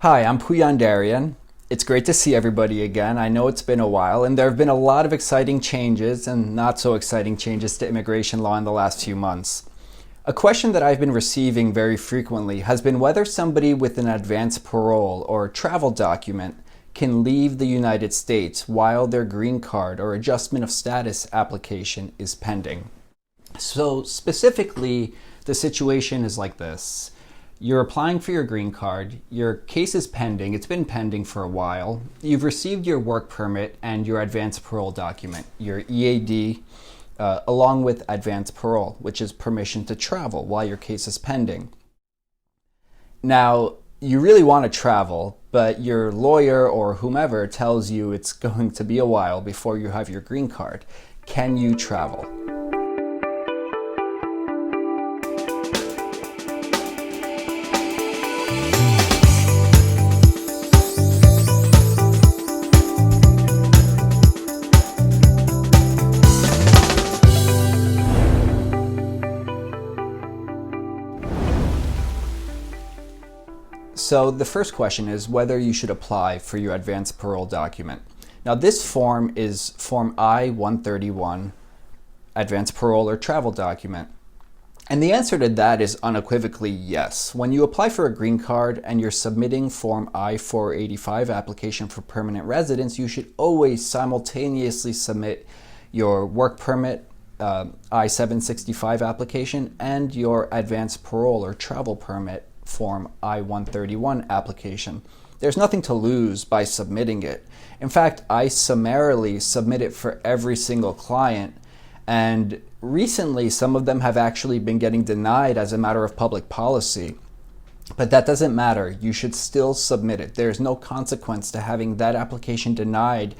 Hi, I'm Pouyan Darian. It's great to see everybody again. I know it's been a while, and there have been a lot of exciting changes and not so exciting changes to immigration law in the last few months. A question that I've been receiving very frequently has been whether somebody with an advance parole or travel document can leave the United States while their green card or adjustment of status application is pending. So specifically, the situation is like this. You're applying for your green card, your case is pending, it's been pending for a while, you've received your work permit and your advance parole document, your EAD, along with advance parole, which is permission to travel while your case is pending. Now, you really want to travel, but your lawyer or whomever tells you it's going to be a while before you have your green card. Can you travel? So the first question is whether you should apply for your advance parole document. Now this form is Form I-131, advance parole or travel document. And the answer to that is unequivocally yes. When you apply for a green card and you're submitting Form I-485 application for permanent residence, you should always simultaneously submit your work permit, I-765 application, and your advance parole or travel permit Form I-131 application. There's nothing to lose by submitting it. In fact, I summarily submit it for every single client, and recently some of them have actually been getting denied as a matter of public policy. But that doesn't matter. You should still submit it. There's no consequence to having that application denied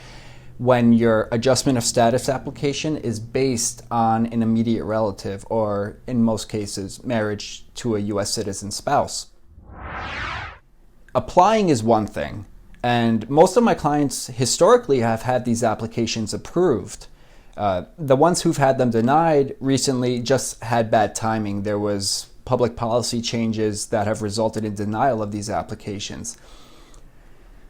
when your adjustment of status application is based on an immediate relative, or in most cases, marriage to a US citizen spouse. Applying is one thing, and most of my clients historically have had these applications approved. The ones who've had them denied recently just had bad timing. There was public policy changes that have resulted in denial of these applications.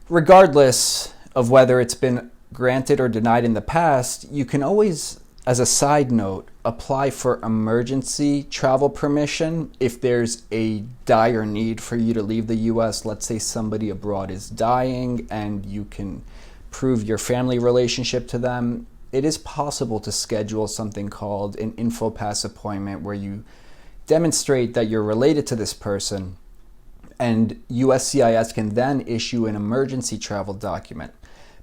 Regardless of whether it's been granted or denied in the past, you can always, as a side note, apply for emergency travel permission if there's a dire need for you to leave the US. Let's say somebody abroad is dying and you can prove your family relationship to them. It is possible to schedule something called an InfoPass appointment where you demonstrate that you're related to this person, and USCIS can then issue an emergency travel document.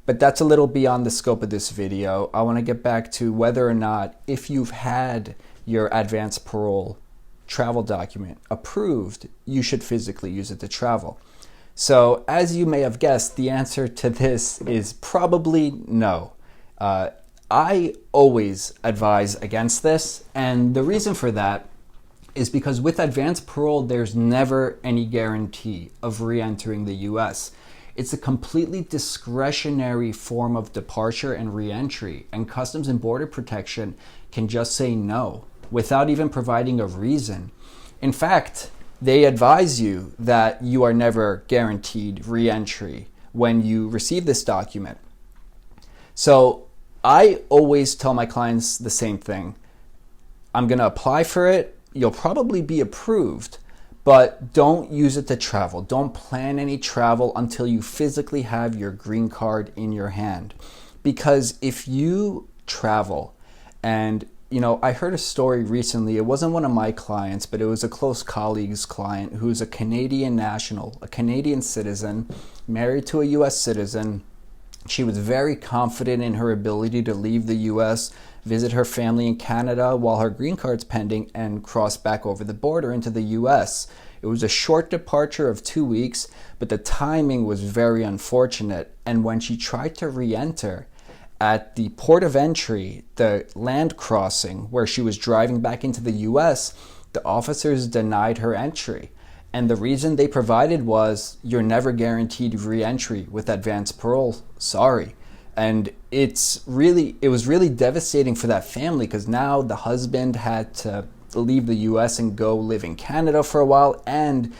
But that's a little beyond the scope of this video. I want to get back to whether or not, if you've had your advance parole travel document approved, you should physically use it to travel. So as you may have guessed, the answer to this is probably no. I always advise against this, and the reason for that is because with advance parole, there's never any guarantee of re-entering the US. It's a completely discretionary form of departure and re-entry, and Customs and Border Protection can just say no without even providing a reason. In fact, they advise you that you are never guaranteed re-entry when you receive this document. So I always tell my clients the same thing. I'm going to apply for it. You'll probably be approved, but don't use it to travel. Don't plan any travel until you physically have your green card in your hand. Because if you travel, and I heard a story recently, it wasn't one of my clients, but it was a close colleague's client who's a Canadian national, a Canadian citizen, married to a US citizen. She was very confident in her ability to leave the US, visit her family in Canada while her green card's pending, and cross back over the border into the US. It was a short departure of 2 weeks, but the timing was very unfortunate. And when she tried to re-enter at the port of entry, the land crossing where she was driving back into the US, the officers denied her entry. And the reason they provided was, you're never guaranteed re-entry with advance parole. Sorry. And it was really devastating for that family, because now the husband had to leave the US and go live in Canada for a while, and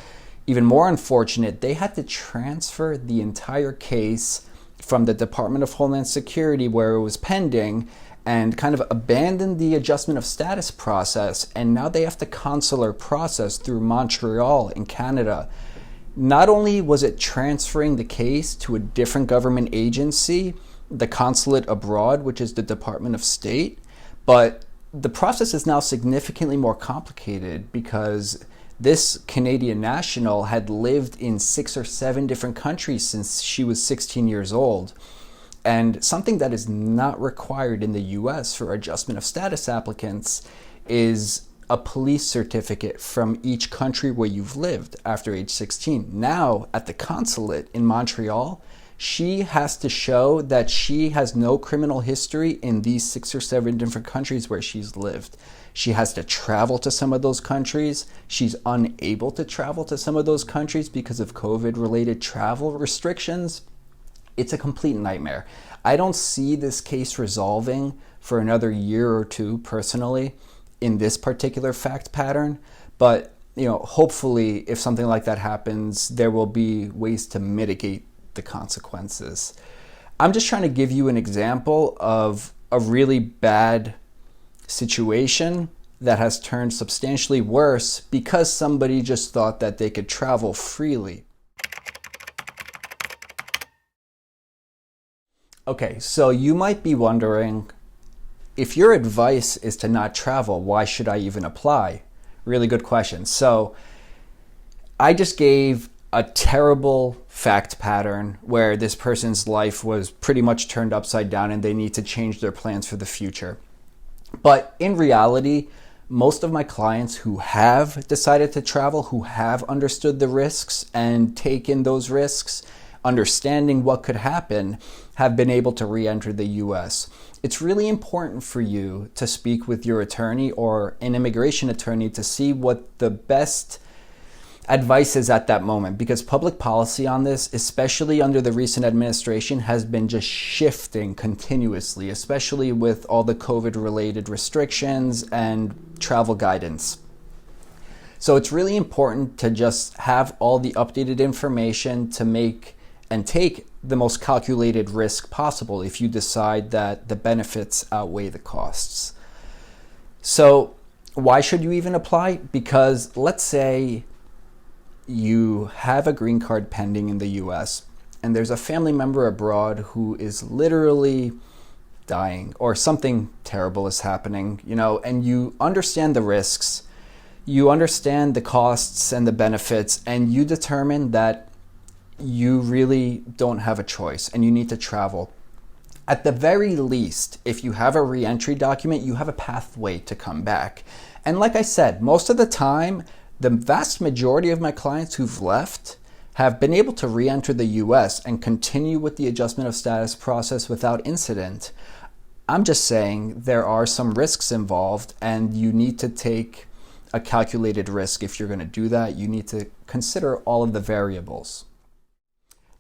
Even more unfortunate, they had to transfer the entire case from the Department of Homeland Security, where it was pending, and kind of abandon the adjustment of status process. And now they have to consular process through Montreal in Canada. Not only was it transferring the case to a different government agency, the consulate abroad, which is the Department of State, but the process is now significantly more complicated because this Canadian national had lived in 6 or 7 different countries since she was 16 years old. And something that is not required in the US for adjustment of status applicants is a police certificate from each country where you've lived after age 16. Now, at the consulate in Montreal, she has to show that she has no criminal history in these 6 or 7 different countries where she's lived. She has to travel to some of those countries. She's unable to travel to some of those countries because of COVID-related travel restrictions. It's a complete nightmare. I don't see this case resolving for another year or two personally in this particular fact pattern, but hopefully if something like that happens, there will be ways to mitigate the consequences. I'm just trying to give you an example of a really bad situation that has turned substantially worse because somebody just thought that they could travel freely. Okay, so you might be wondering, if your advice is to not travel, why should I even apply? Really good question. So I just gave a terrible fact pattern where this person's life was pretty much turned upside down and they need to change their plans for the future. But in reality, most of my clients who have decided to travel, who have understood the risks and taken those risks, understanding what could happen, have been able to re-enter the US. It's really important for you to speak with your attorney or an immigration attorney to see what the best advice is at that moment, because public policy on this, especially under the recent administration, has been just shifting continuously, especially with all the COVID-related restrictions and travel guidance. So it's really important to just have all the updated information to make and take the most calculated risk possible if you decide that the benefits outweigh the costs. So why should you even apply? Because let's say you have a green card pending in the US and there's a family member abroad who is literally dying or something terrible is happening, and you understand the risks, you understand the costs and the benefits, and you determine that you really don't have a choice and you need to travel. At the very least, if you have a re-entry document, you have a pathway to come back. And like I said, most of the time, the vast majority of my clients who've left have been able to re-enter the US and continue with the adjustment of status process without incident. I'm just saying there are some risks involved and you need to take a calculated risk. If you're going to do that, you need to consider all of the variables.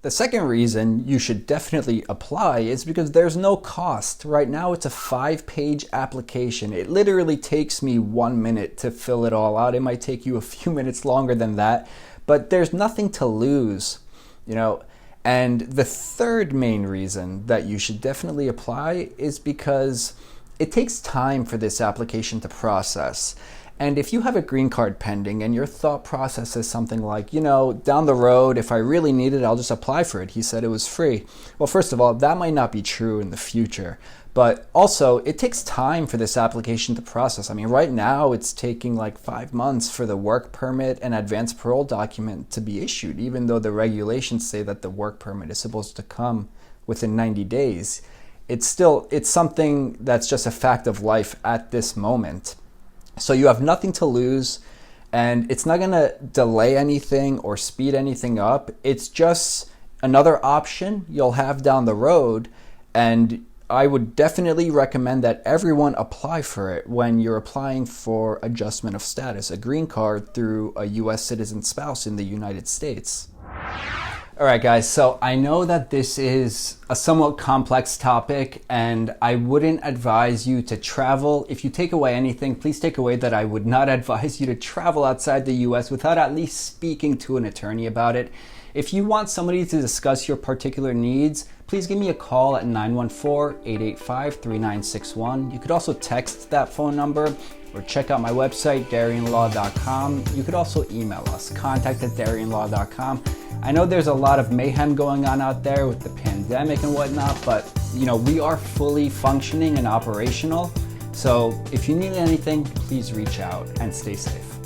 The second reason you should definitely apply is because there's no cost. Right now it's a 5-page application. It literally takes me 1 minute to fill it all out. It might take you a few minutes longer than that, but there's nothing to lose, And the third main reason that you should definitely apply is because it takes time for this application to process. And if you have a green card pending and your thought process is something like, down the road, if I really need it, I'll just apply for it. He said it was free. Well, first of all, that might not be true in the future. But also, it takes time for this application to process. I mean, right now, it's taking like 5 months for the work permit and advance parole document to be issued, even though the regulations say that the work permit is supposed to come within 90 days. It's something that's just a fact of life at this moment. So you have nothing to lose, and it's not going to delay anything or speed anything up. It's just another option you'll have down the road, and I would definitely recommend that everyone apply for it when you're applying for adjustment of status, a green card through a U.S. citizen spouse in the United States. All right, guys, so I know that this is a somewhat complex topic and I wouldn't advise you to travel. If you take away anything, please take away that I would not advise you to travel outside the US without at least speaking to an attorney about it. If you want somebody to discuss your particular needs, please give me a call at 914-885-3961. You could also text that phone number or check out my website, darianlaw.com. You could also email us, contact@darianlaw.com. I know there's a lot of mayhem going on out there with the pandemic and whatnot, but we are fully functioning and operational. So if you need anything, please reach out and stay safe.